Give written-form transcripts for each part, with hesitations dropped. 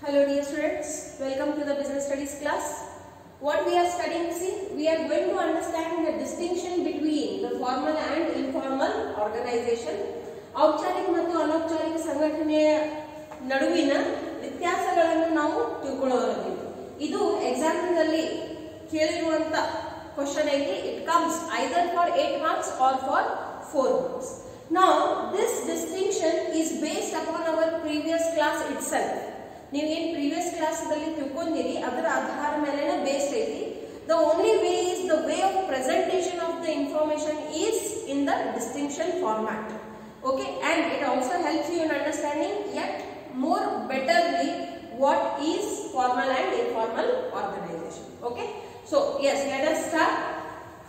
Hello dear students, welcome to the business studies class. What we are studying, we are going to understand the distinction between the formal and informal organization. ಔಪಚಾರಿಕ ಮತ್ತು ಅನೌಪಚಾರಿಕ ಸಂಘಟನೆಯ ನಡುವಿನ ವ್ಯತ್ಯಾಸಗಳನ್ನು ನಾವು ತಿಳ್ಕೊಳ್ಳೋದಿದೆ. ಇದು exam ನಲ್ಲಿ ಕೇಳಿರುವಂತ ಕ್ವೆಶ್ಚನ್ ಐತಿ. It comes either for 8 marks or for 4 marks. Now this distinction is based upon our previous class itself. ನೀವು ಏನು ಪ್ರೀವಿಯಸ್ ಕ್ಲಾಸ್ ದಲ್ಲಿ ತಿಳ್ಕೊಂಡಿರಿ ಅದರ ಆಧಾರ ಮೇಲೆ ಬೇಸ್ಡ್ ಐತಿ. The only way is the way of presentation of the information is in the distinction format. Okay, and it also helps you in understanding yet more betterly what is formal and informal organization. Okay, so yes, let us start.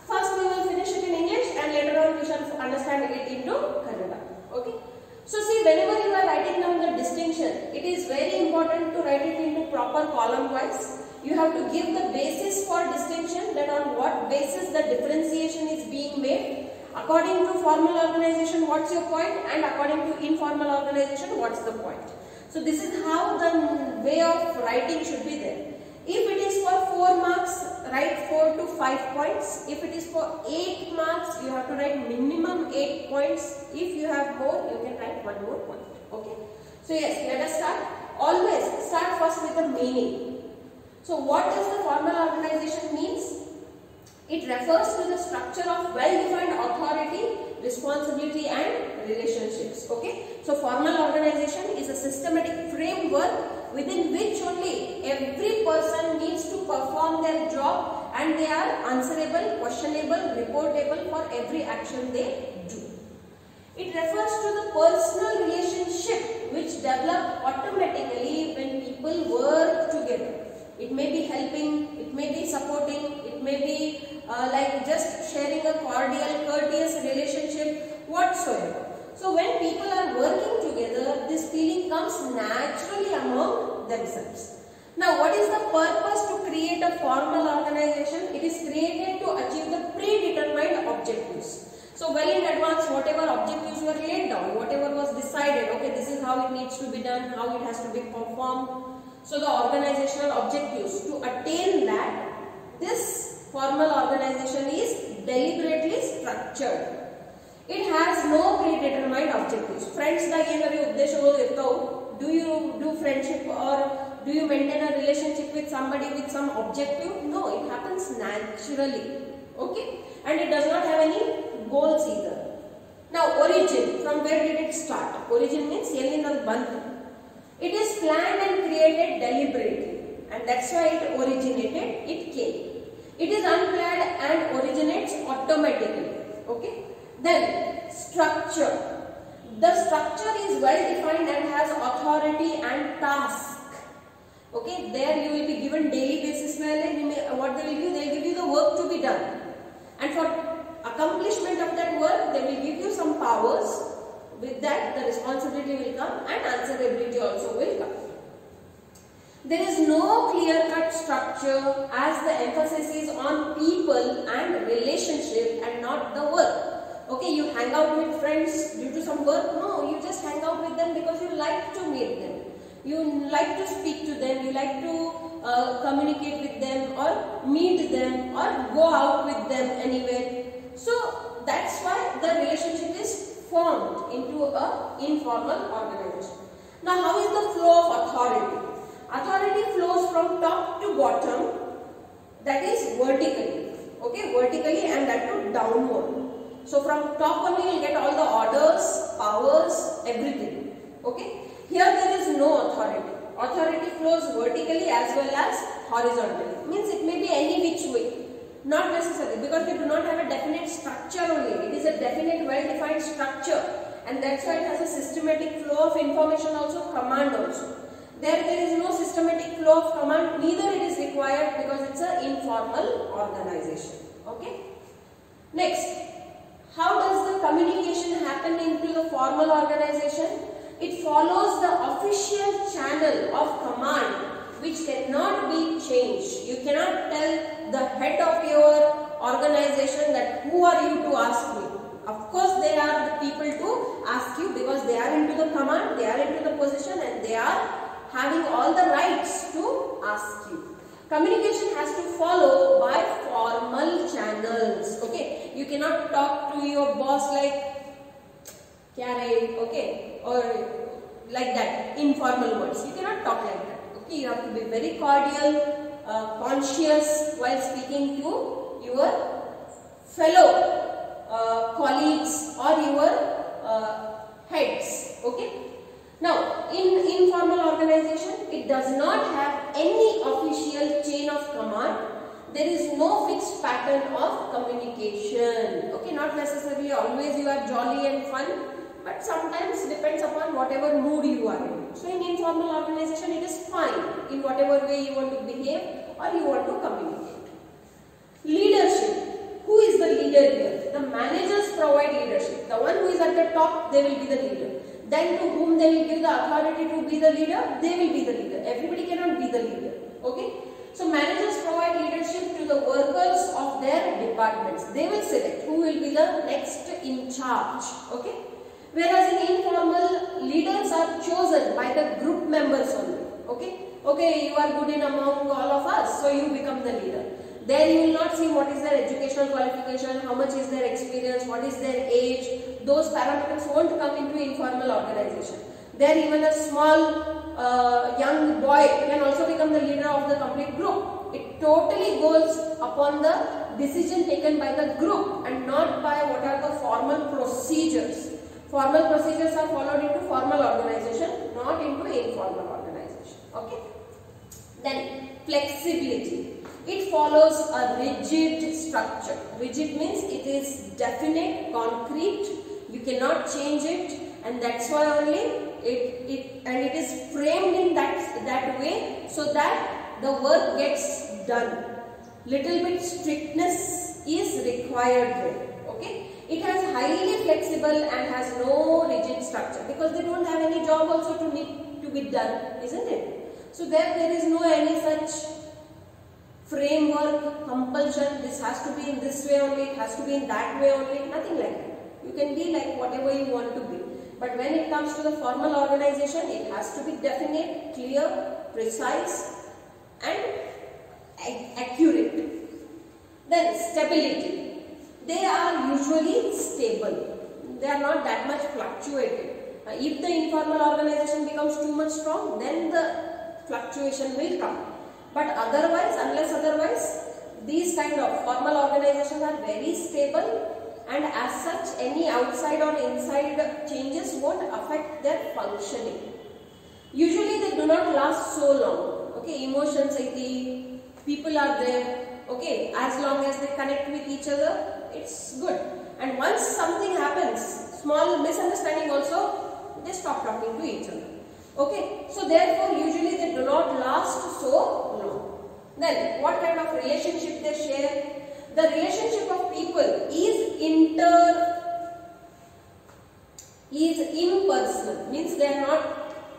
First we will finish it in English and later on we shall understand it into Kannada. Okay, so see, whenever you are writing down the distinction, it is very important to write it into proper column wise. You have to give the basis for distinction, that on what basis the differentiation is being made. According to formal organization, what's your point, and according to informal organization, what's the point. So this is how the way of writing should be there. If it is for 4 marks, write 4 to 5 points. If it is for 8 marks, you have to write minimum 8 points. If you have more, you can write 1 more point. Okay. So yes, let us start. Always start first with the meaning. So what does the formal organization means? It refers to the structure of well-defined authority, responsibility and relationships. Okay. So formal organization is a systematic framework within which only every person needs to perform their job and they are answerable, questionable, reportable for every action they do. It refers to the personal relationship which develop automatically when people work together. It may be helping, it may be supporting, it may be like just sharing a cordial, courteous relationship, whatsoever. So when people are working together, this feeling comes naturally among themselves. Now, what is the purpose to create a formal organization? It is created to achieve the predetermined objectives. So well in advance, whatever objectives were laid down, whatever was decided, okay, this is how it needs to be done, how it has to be performed. So the organizational objectives, to attain that, this formal organization is deliberately structured. It has no predetermined objectives. Friends ದಾಗ ಏನಾದರೂ ಉದ್ದೇಶಗಳು ಇರ್ತಾವು. Do you do friendship or do you maintain a relationship with somebody with some objective? No, it happens naturally. Okay, and it does not have any goals either. Now origin, from where did it start? Origin means ಎಲ್ಲಿಂದ ಬಂತು. It is planned and created deliberately, and that's why it originated, it came. It is unplanned and originates automatically. Okay. Then structure. The structure is well defined and has authority and task. Okay, there you will be given daily basis. What they will do? They will give you the work to be done, and for accomplishment of that work, they will give you some powers. With that, the responsibility will come and answerability also will come. There is no clear-cut structure as the emphasis is on people and relationship and not the work. Okay, you hang out with friends due to some work? No, you just hang out with them because you like to meet them. You like to speak to them, you like to communicate with them or meet them or go out with them anywhere. So that's why the relationship is formed into a informal organization. Now how is the flow of authority? Authority flows from top to bottom, that is vertically. Okay, vertically and that to downward. So from top only you will get all the orders, powers, everything. Okay, here there is no authority. Authority flows vertically as well as horizontally. Means it may be any which way. Not necessarily, because they do not have a definite structure only. It is a definite well-defined structure, and that's why it has a systematic flow of information also, command also. There is no systematic flow of command, neither it is required because it's an informal organization. Okay. Next, how does the communication happen into the formal organization? It follows the official channel of command, which cannot be changed. You cannot tell the head of your organization that who are you to ask me. Of course they are the people to ask you because they are into the command, they are into the position and they are having all the rights to ask you. Communication has to follow by formal channels. Okay, you cannot talk to your boss like kya re, okay, or like that, informal words. You cannot talk like that. Okay, you have to be very cordial, conscious while speaking to your fellow colleagues or your heads. Okay. Now, in informal organization, it does not have any official chain of command. There is no fixed pattern of communication. Okay, not necessarily always you are jolly and fun, but sometimes depends upon whatever mood you are in. So, in informal organization, it is fine in whatever way you want to behave or you want to communicate. Leadership. Who is the leader here? The managers provide leadership. The one who is at the top, they will be the leader. Then to whom they will give the authority to be the leader, they will be the leader. Everybody cannot be the leader. Okay. So managers provide leadership to the workers of their departments. They will select who will be the next in charge. Okay. Whereas in informal, leaders are chosen by the group members only. Okay. Okay, you are good in among all of us, so you become the leader. There you will not see what is their educational qualification, how much is their experience, what is their age. Those parameters won't come into informal organization. There even a small young boy can also become the leader of the complete group. It totally goes upon the decision taken by the group and not by what are the formal procedures. Formal procedures are followed into formal organization, not into informal organization. Okay. Then flexibility. It follows a rigid structure. Rigid means it is definite, concrete. You cannot change it, and that's why only it is framed in that way so that the work gets done. Little bit strictness is required there. Okay. It has highly flexible and has no rigid structure because they don't have any job also to need to be done, isn't it? So there is no any such framework, compulsion, this has to be in this way only, it has to be in that way only, nothing like that. You can be like whatever you want to be. But when it comes to the formal organization, it has to be definite, clear, precise and accurate. Then stability. They are usually stable. They are not that much fluctuated. If the informal organization becomes too much strong, then the fluctuation will come. But otherwise, unless otherwise, these kind of formal organizations are very stable and as such any outside or inside changes won't affect their functioning. Usually they do not last so long. Okay, emotions, people are there. Okay, as long as they connect with each other, it's good. And once something happens, small misunderstanding also, they stop talking to each other. Okay, so therefore usually they do not last so long. Then what kind of relationship they share? The relationship of people is impersonal, means they are not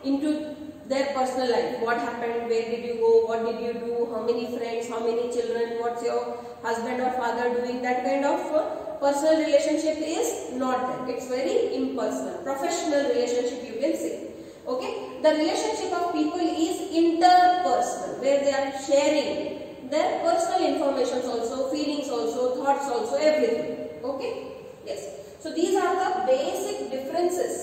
into their personal life. What happened, where did you go, what did you do, how many friends, how many children, what's your husband or father doing, that kind of personal relationship is not there. It's very impersonal, professional relationship you can say. Okay, the relationship of people is interpersonal, where they are sharing their personal informations also, feelings also, thoughts also, everything. Okay, yes. So these are the basic differences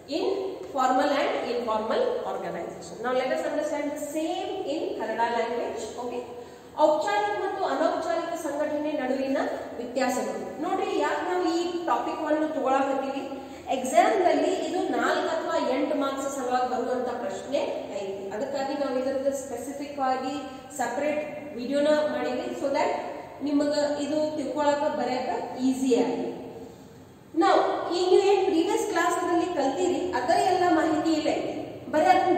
in formal and informal organization. Now let us understand the same in Kannada language. Okay. ಔಪಚಾರಿಕ ಮತ್ತು ಅನೌಪಚಾರಿಕ ಸಂಘಟನೆ ನಡುವಿನ ವ್ಯತ್ಯಾಸಗಳು ನೋಡಿ. ಯಾಕೆ ನಾವು ಈ ಟಾಪಿಕ್ ಅನ್ನು ತಗೊಳ್ಳಕತ್ತೀವಿ, ಎಕ್ಸಾಮ್ ನಲ್ಲಿ ಇದು 4 ಅಥವಾ 8 ಮಾರ್ಕ್ಸ್ ಸಲುವಾಗಿ ಬರುವಂತ ಪ್ರಶ್ನೆ ಐತಿ. ಅದಕ್ಕಾಗಿ ನಾವು ಇದರ ಸ್ಪೆಸಿಫಿಕ್ ಆಗಿ ಸೆಪರೇಟ್ ವಿಡಿಯೋನ ಮಾಡಿವಿ, ಸೊ ದಟ್ ನಿಮಗೆ ಇದು ತಿಳ್ಕೊಳ್ಳಕ ಬರೆಯಕ ಈಸಿ ಆಗಿ. ನಾವು ಈಗ ಏನು ಪ್ರೀವಿಯಸ್ ಕ್ಲಾಸ್ ನಲ್ಲಿ ಕಲ್ತೀರಿ ಅದರ ಎಲ್ಲ ಮಾಹಿತಿ ಇಲ್ಲ ಐತಿ.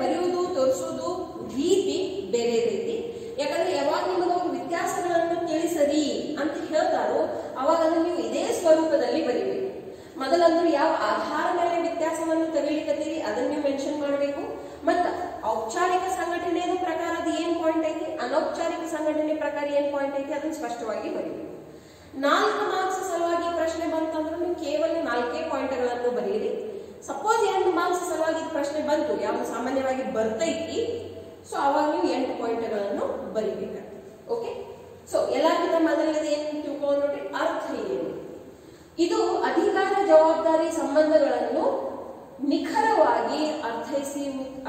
ಬರೆಯುವುದು ತೋರಿಸೋದು ರೀತಿ ಬೇರೆ ಐತಿ. ಯಾಕಂದ್ರೆ ಯಾವಾಗ ನಿಮಗೆ ಅವರು ವ್ಯತ್ಯಾಸಗಳನ್ನು ತಿಳಿಸರಿ ಅಂತ ಹೇಳ್ತಾರೋ ಅವಾಗ ಅದನ್ನು ನೀವು ಇದೇ ಸ್ವರೂಪದಲ್ಲಿ ಬರೀಬೇಕು. ಮೊದಲಂದ್ರೂ ಯಾವ ಆಧಾರ ಮೇಲೆ ವ್ಯತ್ಯಾಸವನ್ನು ತೆಗೆಯಲಿಕ್ಕತ್ತೀರಿ ಅದನ್ನು ನೀವು ಮೆನ್ಷನ್ ಮಾಡಬೇಕು. ಮತ್ತು ಔಪಚಾರಿಕ ಸಂಘಟನೆಯ ಪ್ರಕಾರ ಅದು ಏನ್ ಪಾಯಿಂಟ್ ಐತಿ, ಅನೌಪಚಾರಿಕ ಸಂಘಟನೆ ಪ್ರಕಾರ ಏನ್ ಪಾಯಿಂಟ್ ಐತಿ ಅದನ್ನು ಸ್ಪಷ್ಟವಾಗಿ ಬರೀಬೇಕು. 4 ಮಾರ್ಕ್ಸ್ ಸಲುವಾಗಿ ಪ್ರಶ್ನೆ ಬಂತಂದ್ರೆ ನೀವು ಕೇವಲ 4 ಪಾಯಿಂಟ್ಗಳನ್ನು ಬರೆಯಿರಿ. ಸಪೋಸ್ 8 ಮಾರ್ಕ್ಸ್ ಸಲುವಾಗಿ ಪ್ರಶ್ನೆ ಬಂತು, ಯಾವುದು ಸಾಮಾನ್ಯವಾಗಿ ಬರ್ತೈತಿ, ಸೊ ಅವಾಗ ನೀವು 8 ಪಾಯಿಂಟ್ಗಳನ್ನು ಬರಿಬೇಕಾಗ್ತದೆ. ಓಕೆ, ಸೊ ಎಲ್ಲಕ್ಕಿಂತ ಮೊದಲನೇದು ಏನು ತಿಳ್ಕೊಂಡು ನೋಡ್ರಿ, ಅರ್ಥ ಏನು. ಇದು ಅಧಿಕಾರ ಜವಾಬ್ದಾರಿ ಸಂಬಂಧಗಳನ್ನು ನಿಖರವಾಗಿ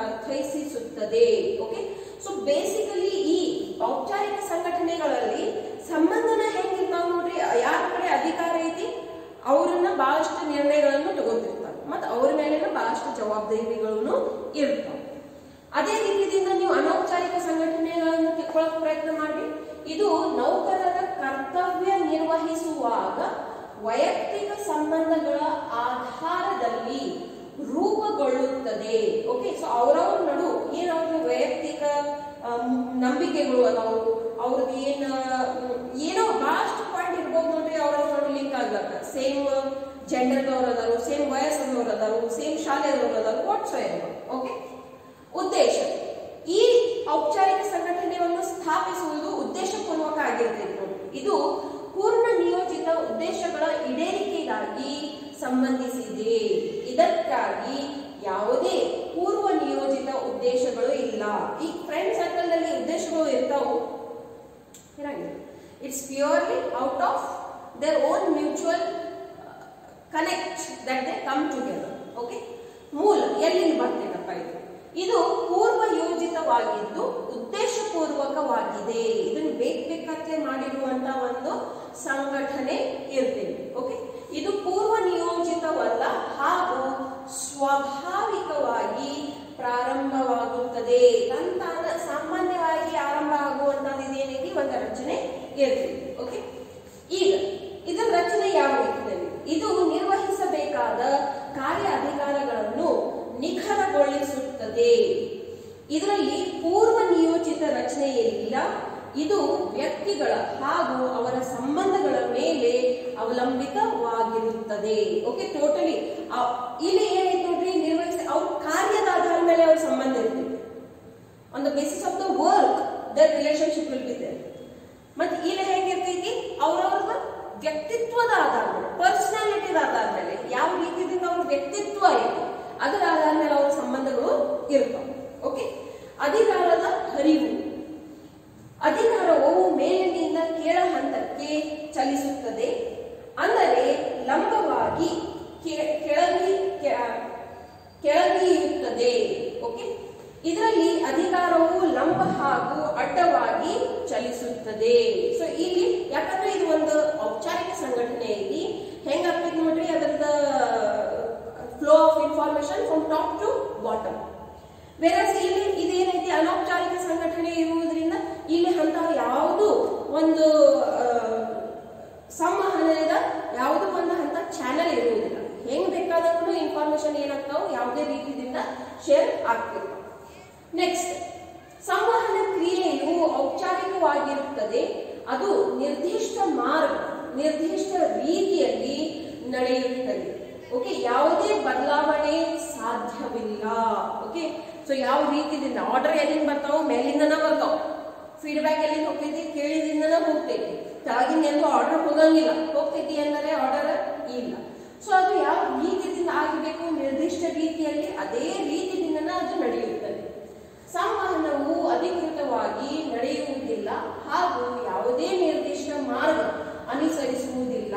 ಅರ್ಥೈಸಿಸುತ್ತದೆ. ಓಕೆ, ಸೊ ಬೇಸಿಕಲಿ ಈ ಔಪಚಾರಿಕ ಸಂಘಟನೆಗಳಲ್ಲಿ ಸಂಬಂಧನ ಹೆಂಗಿರ್ತಾವ ನೋಡ್ರಿ, ಯಾರ ಕಡೆ ಅಧಿಕಾರ ಐತಿ ಅವ್ರನ್ನ ಬಹಳಷ್ಟು ನಿರ್ಣಯಗಳನ್ನು ತಗೋತಿರ್ತಾರೆ, ಮತ್ತು ಅವ್ರ ಮೇಲಿನ ಬಹಳಷ್ಟು ಜವಾಬ್ದಾರಿಗಳನ್ನು ಇರ್ತಾವೆ. ಅದೇ ರೀತಿಯಿಂದ ನೀವು ಅನೌಪಚಾರಿಕ ಸಂಘಟನೆಗಳನ್ನು ತಿಳ್ಕೊಳ್ಳೋಕೆ ಪ್ರಯತ್ನ ಮಾಡಿ. ಇದು ನೌಕರರ ಕರ್ತವ್ಯ ನಿರ್ವಹಿಸುವಾಗ ವೈಯಕ್ತಿಕ ಸಂಬಂಧಗಳ ಆಧಾರದಲ್ಲಿ ರೂಪುಗೊಳ್ಳುತ್ತದೆ. ಓಕೆ, ಸೊ ಅವರವ್ರ ನಡು ಏನಾದ್ರು ವೈಯಕ್ತಿಕ ನಂಬಿಕೆಗಳು ಅದಾವು, ಅವ್ರದ್ದು ಏನೋ ಬಹಳಷ್ಟು ಪಾಯಿಂಟ್ ಇರ್ಬೋದು ನೋಡ್ರಿ, ಅವ್ರವ್ರ ನಡು ಲಿಂಕ್ ಆಗ್ಲಕ್ಕ. ಸೇಮ್ ಜೆಂಡರ್ದವ್ರು ಅದಾರು, ಸೇಮ್ ವಯಸ್ಸದವ್ರು ಅದಾರು, ಸೇಮ್ ಶಾಲೆಯವರು ಅದಾರು, ವಾಟ್ಸ್ ಓಕೆ. ಉದ್ದೇಶ, ಈ ಔಪಚಾರಿಕ ಸಂಘಟನೆಯನ್ನು ಸ್ಥಾಪಿಸುವುದು ಉದ್ದೇಶಪೂರ್ವಕ ಆಗಿರ್ತದೆ. ಇದು ಪೂರ್ಣ ನಿಯೋಜಿತ ಉದ್ದೇಶಗಳ ಈಡೇರಿಕೆಗಾಗಿ ಸಂಬಂಧಿಸಿದೆ. ಇದಕ್ಕಾಗಿ ಯಾವುದೇ ಪೂರ್ವ ನಿಯೋಜಿತ ಉದ್ದೇಶಗಳು ಇಲ್ಲ. ಈ ಫ್ರೆಂಡ್ ಸರ್ಕಲ್ ನಲ್ಲಿ ಉದ್ದೇಶಗಳು ಇರ್ತಾವು, it's purely out of their own mutual connect that they come together. Okay, ಮೂಲ ಎಲ್ಲಿಂದ ಬರ್ತೇನಪ್ಪ ಇದು? ಇದು ಪೂರ್ವ ಯೋಜಿತವಾಗಿದ್ದು ಉದ್ದೇಶಪೂರ್ವಕವಾಗಿದೆ. ಇದನ್ನು ಬೇಕಾದ್ರೆ ಮಾಡಿರುವಂತ ಒಂದು ಸಂಘಟನೆ ಇರ್ತೇವೆ. ಓಕೆ, ಇದು ಪೂರ್ವ ನಿಯೋಜಿತವಲ್ಲ ಹಾಗೂ ಸ್ವಾಭಾವಿಕವಾಗಿ ಪ್ರಾರಂಭವಾಗುತ್ತದೆ. ತಂತಾನ ಸಾಮಾನ್ಯವಾಗಿ ಆರಂಭ ಆಗುವಂತದ್ದು ಇದೇನೈತಿ, ಒಂದು ರಚನೆ ಇರ್ತದೆ. ಓಕೆ, ಈಗ ಇದರ ರಚನೆ ಯಾವ ರೀತಿಯಲ್ಲಿ? ಇದು ನಿರ್ವಹಿಸಬೇಕಾದ ಕಾರ್ಯ ಅಧಿಕಾರಗಳನ್ನು ನಿಖರಗೊಳಿಸುತ್ತದೆ. ಇದರಲ್ಲಿ ಪೂರ್ವ ನಿಯೋಜಿತ ರಚನೆಯಿಲ್ಲ. ಇದು ವ್ಯಕ್ತಿಗಳ ಹಾಗೂ ಅವರ ಸಂಬಂಧಗಳ ಮೇಲೆ ಅವಲಂಬಿತವಾಗಿರುತ್ತದೆ. ಓಕೆ, ಟೋಟಲಿ ಇಲ್ಲಿ ಏನೈತೆ ನೋಡ್ರಿ, ಅವ್ರ ಕಾರ್ಯದ ಆಧಾರದ ಮೇಲೆ ಅವ್ರ ಸಂಬಂಧ ಇರ್ತದೆ. On the basis of the work that relationship will be there. ಮತ್ತೆ ಇಲ್ಲಿ ಹೇಗಿರ್ತೈತಿ, ಅವರವ್ರ ವ್ಯಕ್ತಿತ್ವದ ಆಧಾರ ಮೇಲೆ, ಪರ್ಸನಾಲಿಟಿದ ಆಧಾರ ಮೇಲೆ, ಯಾವ ರೀತಿಯಿಂದ ಅವ್ರ ವ್ಯಕ್ತಿತ್ವ ಐತಿ ಅದರ ಆಧಾರ ಮೇಲೆ ಅವರ ಸಂಬಂಧಗಳು ಇರ್ತಾವೆ. ಓಕೆ, ಅಧಿಕಾರದ ಹರಿವು, ಅಧಿಕಾರವು ಮೇಲಿನಿಂದ ಕೆಳ ಹಂತಕ್ಕೆ ಚಲಿಸುತ್ತದೆ. ಅಂದರೆ ಲಂಬವಾಗಿ ಕೆಳಗಿಳಿಯುತ್ತದೆ. ಓಕೆ, ಇದರಲ್ಲಿ ಅಧಿಕಾರವು ಲಂಬ ಹಾಗೂ ಅಡ್ಡವಾಗಿ ಚಲಿಸುತ್ತದೆ. ಸೊ ಇಲ್ಲಿ ಯಾಕಂದ್ರೆ ಇದು ಒಂದು ಔಪಚಾರಿಕ ಸಂಘಟನೆ ಐತಿ, ಹೆಂಗಾಗ್ತೈತಿ ನೋಡ್ರಿ, ಅದರದ flow of information from top to bottom. Versus ಇಲ್ಲಿ ಇದೇನೈತಿ, ಅನೌಪಚಾರಿಕ ಸಂಘಟನೆ ಇರುವುದರಿಂದ ಇಲ್ಲಿ ಅಂತ ಯಾವುದು ಒಂದು ಸಂವಹನದ ಯಾವುದು ಒಂದು ಹಂತ ಚಾನೆಲ್ ಇರುವುದಿಲ್ಲ. ಹೆಂಗ್ ಬೇಕಾದ್ರೂ ಇನ್ಫಾರ್ಮೇಶನ್ ಏನಾಗ್ತಾವ ಯಾವುದೇ ರೀತಿಯಿಂದ ಶೇರ್ ಆಗ್ತಿರ್ತಾವ. ನೆಕ್ಸ್ಟ್, ಸಂವಹನ ಕ್ರಿಯೆಯು ಔಪಚಾರಿಕವಾಗಿರುತ್ತದೆ. ಅದು ನಿರ್ದಿಷ್ಟ ಮಾರ್ಗ, ನಿರ್ದಿಷ್ಟ ರೀತಿಯಲ್ಲಿ ನಡೆಯುತ್ತದೆ. ಓಕೆ, ಯಾವುದೇ ಬದಲಾವಣೆ ಸಾಧ್ಯವಿಲ್ಲ. ಓಕೆ, ಸೊ ಯಾವ ರೀತಿಯಿಂದ ಆರ್ಡರ್ ಎಲ್ಲಿಂದ ಬರ್ತಾವ, ಮೇಲಿಂದನ ಬರ್ತಾವ. ಫೀಡ್ಬ್ಯಾಕ್ ಎಲ್ಲಿಂದ ಹೋಗ್ತೈತಿ, ಕೇಳಿದಿಂದನ ಹೋಗ್ತೈತಿ. ಕೆಳಗಿನ ಎಂದು ಆರ್ಡರ್ ಹೋಗಂಗಿಲ್ಲ, ಹೋಗ್ತೈತಿ ಅಂದರೆ ಆರ್ಡರ್ ಇಲ್ಲ. ಸೊ ಅದು ಯಾವ ರೀತಿಯಿಂದ ಆಗಬೇಕು, ನಿರ್ದಿಷ್ಟ ರೀತಿಯಲ್ಲಿ ಅದೇ ರೀತಿಯಿಂದ ಅದು ನಡೆಯುತ್ತದೆ. ಸಂವಹನವು ಅಧಿಕೃತವಾಗಿ ನಡೆಯುವುದಿಲ್ಲ ಹಾಗೂ ಯಾವುದೇ ನಿರ್ದಿಷ್ಟ ಮಾರ್ಗ ಅನುಸರಿಸುವುದಿಲ್ಲ.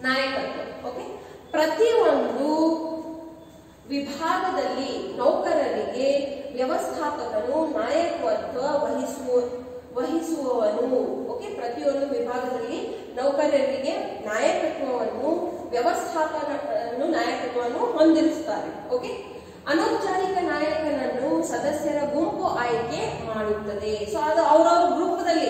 ನಾಯಕತ್ವ. ಓಕೆ, ಪ್ರತಿಯೊಂದು ವಿಭಾಗದಲ್ಲಿ ನೌಕರರಿಗೆ ವ್ಯವಸ್ಥಾಪಕನು ನಾಯಕತ್ವ ವಹಿಸುವವನು. ಓಕೆ, ಪ್ರತಿಯೊಂದು ವಿಭಾಗದಲ್ಲಿ ನೌಕರರಿಗೆ ನಾಯಕತ್ವವನ್ನು ಹೊಂದಿರುತ್ತಾರೆ. ಓಕೆ, ಅನೌಪಚಾರಿಕ ನಾಯಕನನ್ನು ಸದಸ್ಯರ ಗುಂಪು ಆಯ್ಕೆ ಮಾಡುತ್ತದೆ. ಸೊ ಅದು ಅವ್ರವ್ರ ಗ್ರೂಪದಲ್ಲಿ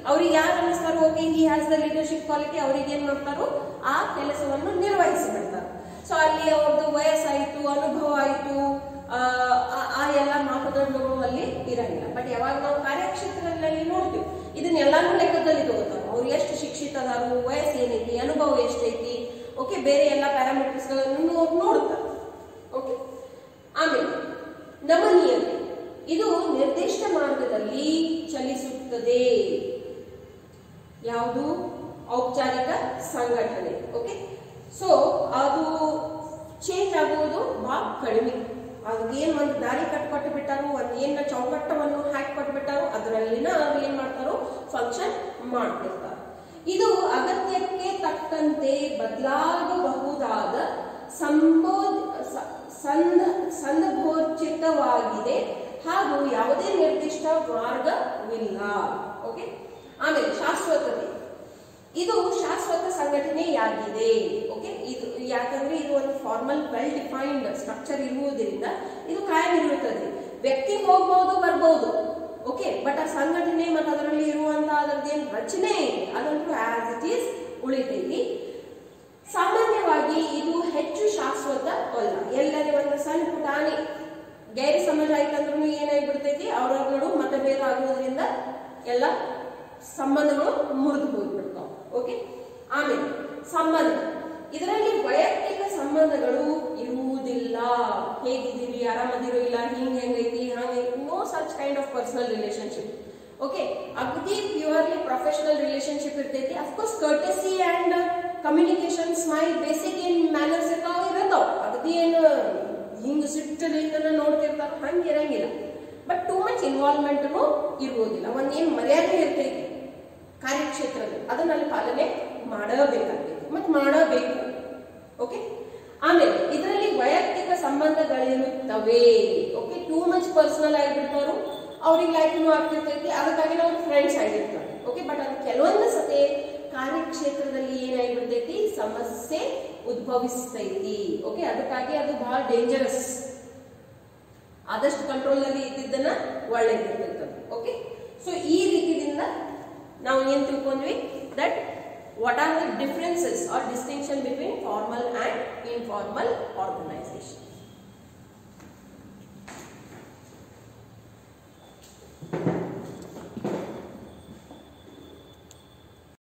ಅವ್ರಿಗೆ ಯಾರು ಅನಿಸ್ತಾರೋ, okay he has the leadership quality, ಅವ್ರಿಗೆ ಏನ್ ಮಾಡ್ತಾರೋ ಆ ಕೆಲಸವನ್ನು ನಿರ್ವಹಿಸಿಬಿಡ್ತಾರೆ. ಸೊ ಅಲ್ಲಿ ಅವ್ರದ್ದು ವಯಸ್ಸಾಯ್ತು, ಅನುಭವ ಆಯ್ತು, ಆ ಎಲ್ಲ ಮಾಪದಂಡಗಳು ಅಲ್ಲಿ ಇರಂಗಿಲ್ಲ. ಬಟ್ ಯಾವಾಗ ನಾವು ಕಾರ್ಯಕ್ಷೇತ್ರದಲ್ಲಿ ನೋಡ್ತೀವಿ, ಇದನ್ನೆಲ್ಲಾನು ಲೆಕ್ಕದಲ್ಲಿ ತಗೋತಾರೆ. ಅವ್ರು ಎಷ್ಟು ಶಿಕ್ಷಿತ ಅದಾರು, ವಯಸ್ಸು ಏನೈತಿ, ಅನುಭವ ಎಷ್ಟೈತಿ, ಓಕೆ, ಬೇರೆ ಎಲ್ಲ ಪ್ಯಾರಾಮೀಟರ್ಸ್ ಗಳನ್ನು ನೋಡುತ್ತಾರೆ. ಓಕೆ, ಆಮೇಲೆ ನಮನೀಯತೆ, ಇದು ನಿರ್ದಿಷ್ಟ ಮಾರ್ಗದಲ್ಲಿ ಚಲಿಸುತ್ತದೆ. ಯಾವುದು? ಔಪಚಾರಿಕ ಸಂಘಟನೆ. ಓಕೆ, ಸೊ ಅದು ಚೇಂಜ್ ಆಗುವುದು ಬಹಳ ಕಡಿಮೆ. ಅದೇನ್ ಒಂದು ದಾರಿ ಕಟ್ಕೊಟ್ಟು ಬಿಟ್ಟಾರೋ, ಒಂದ್ ಏನ ಚೌಕಟ್ಟವನ್ನು ಹಾಕಿ ಕೊಟ್ಬಿಟ್ಟಾರೋ ಅದರಲ್ಲಿನ ಅವ್ರು ಏನ್ ಮಾಡ್ತಾರೋ ಫಂಕ್ಷನ್ ಮಾಡ್ತಿರ್ತಾರೆ. ಇದು ಅಗತ್ಯಕ್ಕೆ ತಕ್ಕಂತೆ ಬದಲಾಗಬಹುದಾದ ಸಂದರ್ಭೋಚಿತವಾಗಿದೆ ಹಾಗೂ ಯಾವುದೇ ನಿರ್ದಿಷ್ಟ ಮಾರ್ಗವಿಲ್ಲ. ಓಕೆ. ಆಮೇಲೆ ಶಾಶ್ವತತೆ, ಇದು ಶಾಶ್ವತ ಸಂಘಟನೆಯಾಗಿದೆ. ಓಕೆ. ಇದು ಯಾಕಂದ್ರೆ ಇದು ಒಂದು ಫಾರ್ಮಲ್ ವೆಲ್ ಡಿಫೈನ್ಡ್ ಸ್ಟ್ರಕ್ಚರ್ ಇರುವುದರಿಂದ ಇದು ಕಾಯಂ ಇರುತ್ತದೆ. ವ್ಯಕ್ತಿ ಹೋಗ್ಬಹುದು ಬರ್ಬಹುದು, ಓಕೆ, ಬಟ್ ಆ ಸಂಘಟನೆ ಮತ್ತು ಅದರಲ್ಲಿ ಇರುವಂತಹ ಅದರದ್ದೇನು ರಚನೆ ಅದಂತೂ ಆಸ್ ಇಟ್ ಈಸ್ ಉಳಿತೈತಿ. ಸಾಮಾನ್ಯವಾಗಿ ಇದು ಹೆಚ್ಚು ಶಾಶ್ವತ ಅಲ್ಲ. ಎಲ್ಲರೇ ಒಂದು ಸಣ್ಣ ಪುಟಾಣಿ ಗೈರು ಸಮಾಜ ಆಯ್ತಂದ್ರೂ ಏನಾಗ್ಬಿಡ್ತೈತಿ, ಅವರವರು ಮತಭೇದ ಆಗುವುದರಿಂದ ಎಲ್ಲ ಸಂಬಂಧಗಳು ಮುರಿದು ಹೋಗ್ಬಿಡ್ತಾವ. ಓಕೆ. ಆಮೇಲೆ ಸಂಬಂಧ, ಇದರಲ್ಲಿ ವೈಯಕ್ತಿಕ ಸಂಬಂಧಗಳು ಇರುವುದಿಲ್ಲ. ಹೇಗಿದ್ದೀರಿ, ಆರಾಮದಿರೋ, ಇಲ್ಲ ಹಿಂಗ್ ಹೆಂಗೈತಿ ಹಂಗೈತಿ, no such kind of personal relationship. Okay. ಅಗದಿ ಪ್ಯೂರ್ಲಿ ಪ್ರೊಫೆಷನಲ್ ರಿಲೇಶನ್ಶಿಪ್ ಇರ್ತೈತಿ. Of course courtesy and communication, smile, basic ಏನ್ ಮ್ಯಾನರ್ಸ್ ಇರ್ತಾವ ಅಗದಿ ಏನು ಹಿಂಗ್ ಸಿಟ್ಟಲಿಂದ ನೋಡ್ತಿರ್ತಾರ ಹಂಗ ಇರಂಗಿಲ್ಲ. ಬಟ್ ಟೂ ಮಚ್ ಇನ್ವಾಲ್ವ್ಮೆಂಟ್ ಇರುವುದಿಲ್ಲ. ಒಂದೇನ್ ಮರ್ಯಾದೆ ಇರ್ತೈತಿ ಕಾರ್ಯಕ್ಷೇತ್ರದಲ್ಲಿ ಅದನ್ನಲ್ಲಿ ಪಾಲನೆ ಮಾಡಬೇಕಾಗ್ತೈತಿ ಮತ್ತು ಮಾಡಬೇಕು. ಓಕೆ. ಆಮೇಲೆ ಇದರಲ್ಲಿ ವೈಯಕ್ತಿಕ ಸಂಬಂಧಗಳಿರುತ್ತವೆ. ಓಕೆ. ಟೂ ಮಚ್ ಪರ್ಸನಲ್ ಆಗಿರ್ತಾರೋ, ಅವ್ರಿಗೆ ಲೈಫ್ನು ಆಗ್ತಿರ್ತೈತಿ, ಅದಕ್ಕಾಗಿ ನಾವು ಫ್ರೆಂಡ್ಸ್ ಆಗಿರ್ತಾರೆ. ಓಕೆ. ಬಟ್ ಅದು ಕೆಲವೊಂದು ಸತಿ ಕಾರ್ಯಕ್ಷೇತ್ರದಲ್ಲಿ ಏನಾಗಿರ್ತೈತಿ, ಸಮಸ್ಯೆ ಉದ್ಭವಿಸ್ತೈತಿ. ಓಕೆ. ಅದಕ್ಕಾಗಿ ಅದು ಬಹಳ ಡೇಂಜರಸ್. ಆದಷ್ಟು ಕಂಟ್ರೋಲ್ ನಲ್ಲಿ ಇದ್ದಿದ್ದನ್ನ ಒಳ್ಳೆದಿರ್ತೈತೆ. ಓಕೆ. ಸೊ ಈ ರೀತಿಯಿಂದ ನಾವು ಏನ್ ತಿಳ್ಕೊಂಡ್ವಿ, that what are the differences or distinction between formal and informal organization.